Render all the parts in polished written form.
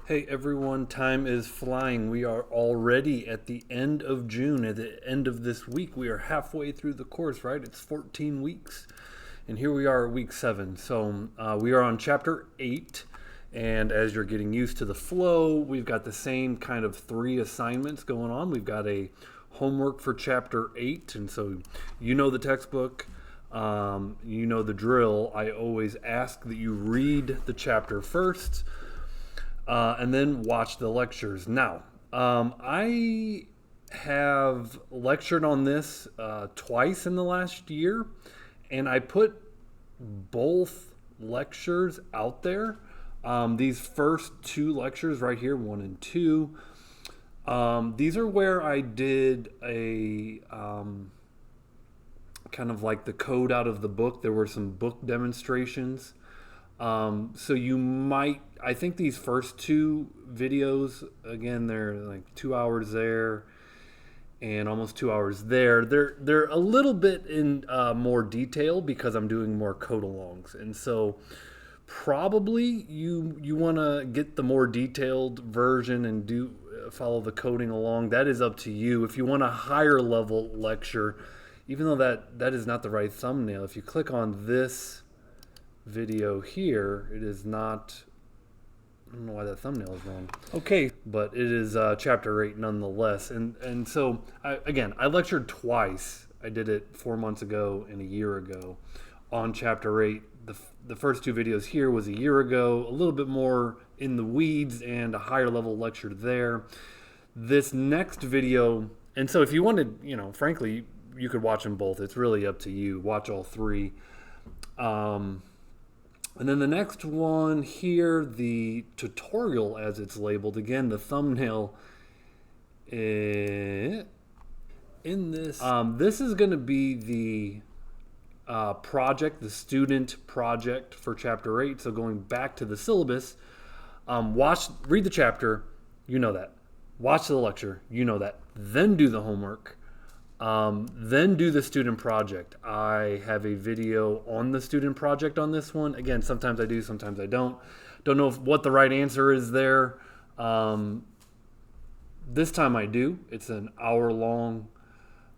Hey everyone, time is flying. We are already at the end of June. At the end of this week, we are halfway through the course, right? It's 14 weeks. And here we are at week 7. So we are on chapter 8. And as you're getting used to the flow, we've got the same kind of 3 assignments going on. We've got a homework for chapter 8. And so you know the textbook. You know the drill. I always ask that you read the chapter first and then watch the lectures. Now, I have lectured on this twice in the last year, and I put both lectures out there. These first 2 lectures right here, 1 and 2, these are where I did a kind of like the code out of the book. There were some book demonstrations. So you might, I think these first 2 videos, again, they're like 2 hours there and almost 2 hours there. They're a little bit in more detail because I'm doing more code alongs. And so probably you want to get the more detailed version and do follow the coding along. That is up to you. If you want a higher level lecture, even though that is not the right thumbnail, if you click on this video here, it is not, I don't know why that thumbnail is wrong. Okay, but it is chapter 8 nonetheless. And so I lectured twice. I did it 4 months ago and a year ago on chapter 8. The first 2 videos here was a year ago, a little bit more in the weeds and a higher level lecture there. This next video, and so if you wanted, frankly, you could watch them both. It's really up to you. Watch all 3. And then the next one here, the tutorial as it's labeled. Again, the thumbnail in this. This is going to be the project, the student project for chapter 8. So going back to the syllabus, read the chapter, you know that. Watch the lecture, you know that. Then do the homework. Then do the student project. I have a video on the student project on this one. Again, sometimes I do, sometimes I don't. Don't know what the right answer is there. This time I do. It's an hour long,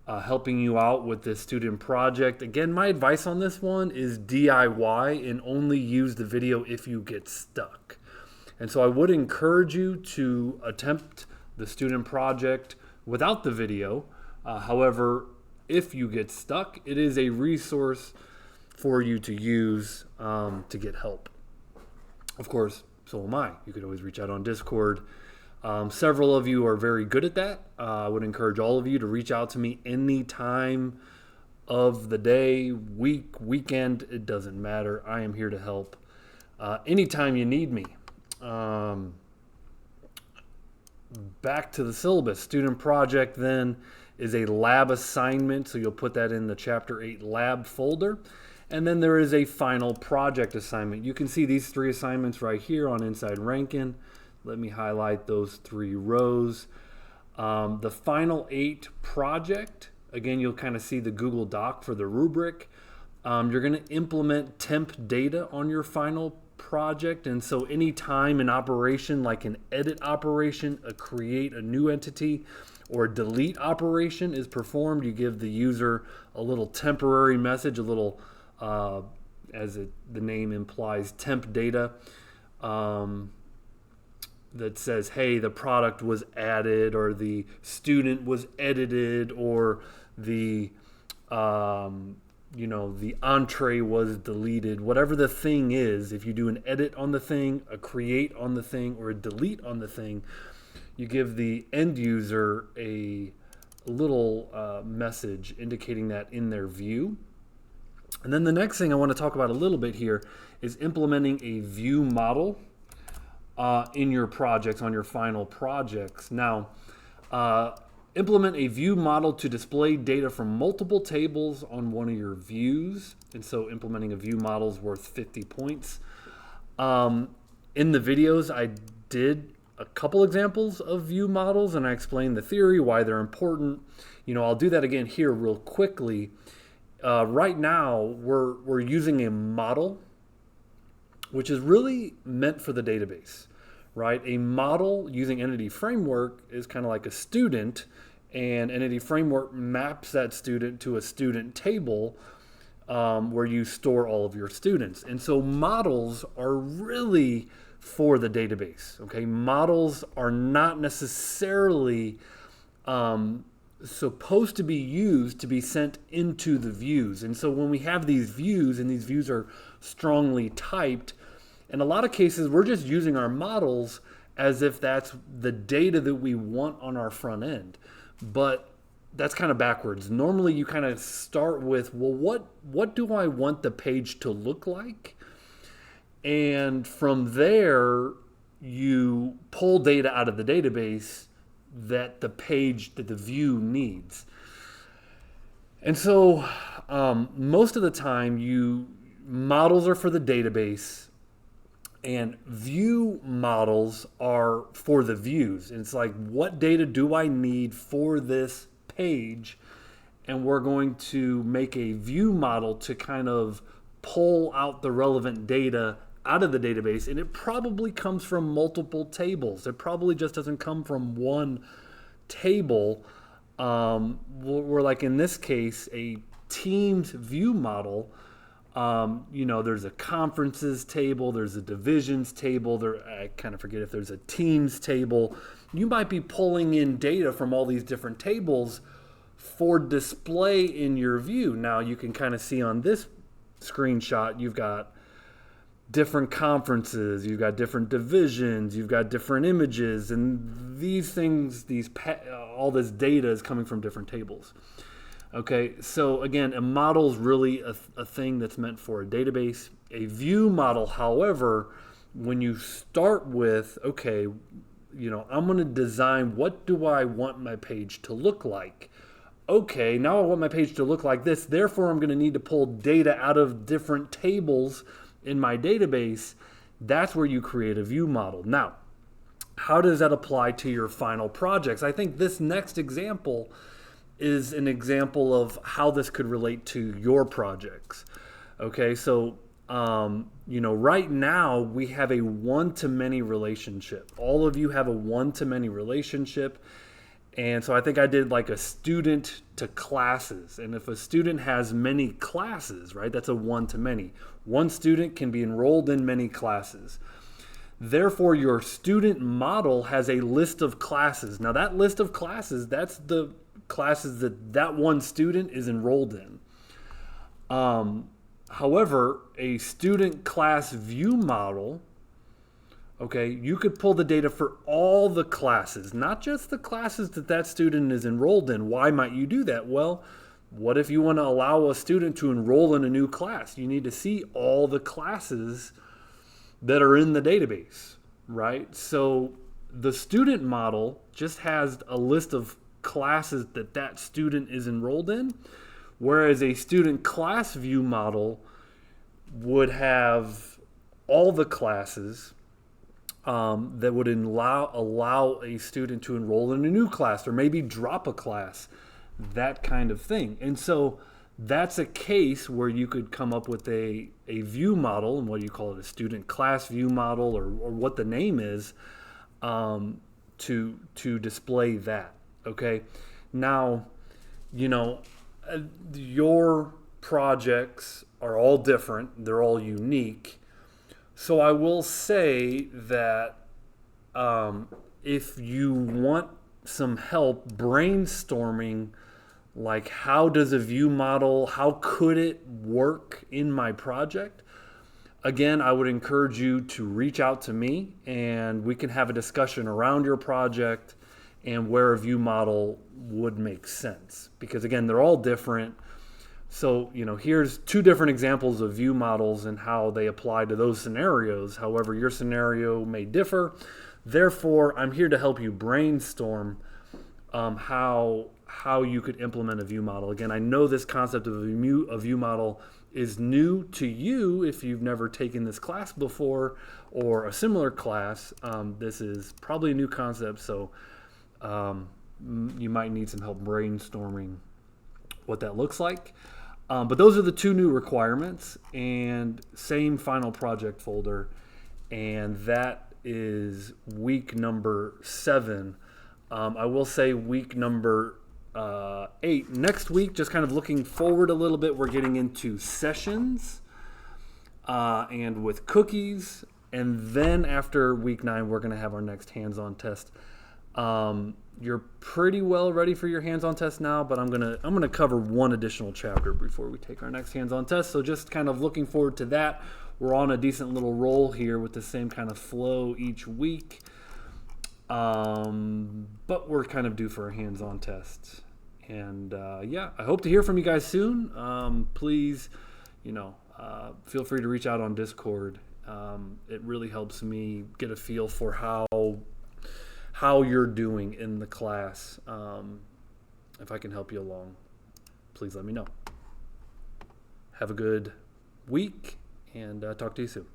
helping you out with this student project. Again, my advice on this one is DIY and only use the video if you get stuck. And so I would encourage you to attempt the student project without the video. However, if you get stuck, it is a resource for you to use to get help. Of course, so am I. You could always reach out on Discord. Several of you are very good at that. I would encourage all of you to reach out to me any time of the day, week, weekend. It doesn't matter. I am here to help anytime you need me. Back to the syllabus. Student project then is a lab assignment, so you'll put that in the chapter 8 lab folder. And then there is a final project assignment. You can see these 3 assignments right here on Inside Rankin. Let me highlight those 3 rows. The final 8 project, again, you'll kind of see the Google Doc for the rubric. You're going to implement temp data on your final project, and so any time an operation like an edit operation, a create a new entity, or a delete operation is performed, you give the user a little temporary message, a little, the name implies, temp data, that says, hey, the product was added, or the student was edited, or the the entree was deleted. Whatever the thing is, if you do an edit on the thing, a create on the thing, or a delete on the thing, you give the end user a little message indicating that in their view. And then the next thing I want to talk about a little bit here is implementing a view model in your projects, on your final projects. Now, implement a view model to display data from multiple tables on one of your views. And so implementing a view model is worth 50 points. In the videos, I did a couple examples of view models, and I explained the theory, why they're important. I'll do that again here real quickly. Right now, we're using a model which is really meant for the database, right? A model using Entity Framework is kind of like a student, and Entity Framework maps that student to a student table where you store all of your students. And so models are really for the database, okay? Models are not necessarily supposed to be used to be sent into the views. And so when we have these views, and these views are strongly typed, in a lot of cases, we're just using our models as if that's the data that we want on our front end. But that's kind of backwards. Normally you kind of start with, well, what do I want the page to look like? And from there, you pull data out of the database that the page, that the view needs. And so most of the time, models are for the database, and view models are for the views. And it's like, what data do I need for this page? And we're going to make a view model to kind of pull out the relevant data out of the database. And it probably comes from multiple tables. It probably just doesn't come from one table. We're like, in this case, a Teams view model. There's a conferences table, there's a divisions table, I kind of forget if there's a teams table. You might be pulling in data from all these different tables for display in your view. Now you can kind of see on this screenshot, you've got different conferences, you've got different divisions, you've got different images, and these things, all this data is coming from different tables. Okay, so again, a model is really a thing that's meant for a database. A view model, however, when you start with, okay, I'm going to design, what do I want my page to look like? Okay, now I want my page to look like this. Therefore, I'm going to need to pull data out of different tables in my database. That's where you create a view model. Now, how does that apply to your final projects? I think this next example is an example of how this could relate to your projects. Okay, so right now we have a one-to-many relationship. All of you have a one-to-many relationship. And so I think I did like a student to classes. And if a student has many classes, right, that's a one-to-many. One student can be enrolled in many classes. Therefore, your student model has a list of classes. Now that list of classes, that's the classes that one student is enrolled in. However, a student class view model, okay, you could pull the data for all the classes, not just the classes that student is enrolled in. Why might you do that? Well, what if you want to allow a student to enroll in a new class? You need to see all the classes that are in the database, right? So the student model just has a list of classes that student is enrolled in, whereas a student class view model would have all the classes that would allow a student to enroll in a new class or maybe drop a class, that kind of thing. And so that's a case where you could come up with a view model, and what do you call it, a student class view model, or what the name is, to display that. Okay, now, your projects are all different. They're all unique. So I will say that if you want some help brainstorming, like how does a view model, how could it work in my project? Again, I would encourage you to reach out to me and we can have a discussion around your project and where a view model would make sense. Because again, they're all different. So, here's two different examples of view models and how they apply to those scenarios. However, your scenario may differ. Therefore, I'm here to help you brainstorm how you could implement a view model. Again, I know this concept of a view model is new to you if you've never taken this class before or a similar class. This is probably a new concept, so you might need some help brainstorming what that looks like. But those are the two new requirements, and same final project folder, and that is week number 7. I will say week number 8. Next week, just kind of looking forward a little bit, we're getting into sessions and with cookies. And then after week 9, we're going to have our next hands-on test. You're pretty well ready for your hands-on test now, but I'm gonna cover one additional chapter before we take our next hands-on test. So just kind of looking forward to that. We're on a decent little roll here with the same kind of flow each week. But we're kind of due for a hands-on test. And yeah, I hope to hear from you guys soon. Please, feel free to reach out on Discord. It really helps me get a feel for how you're doing in the class. If I can help you along, please let me know. Have a good week, and talk to you soon.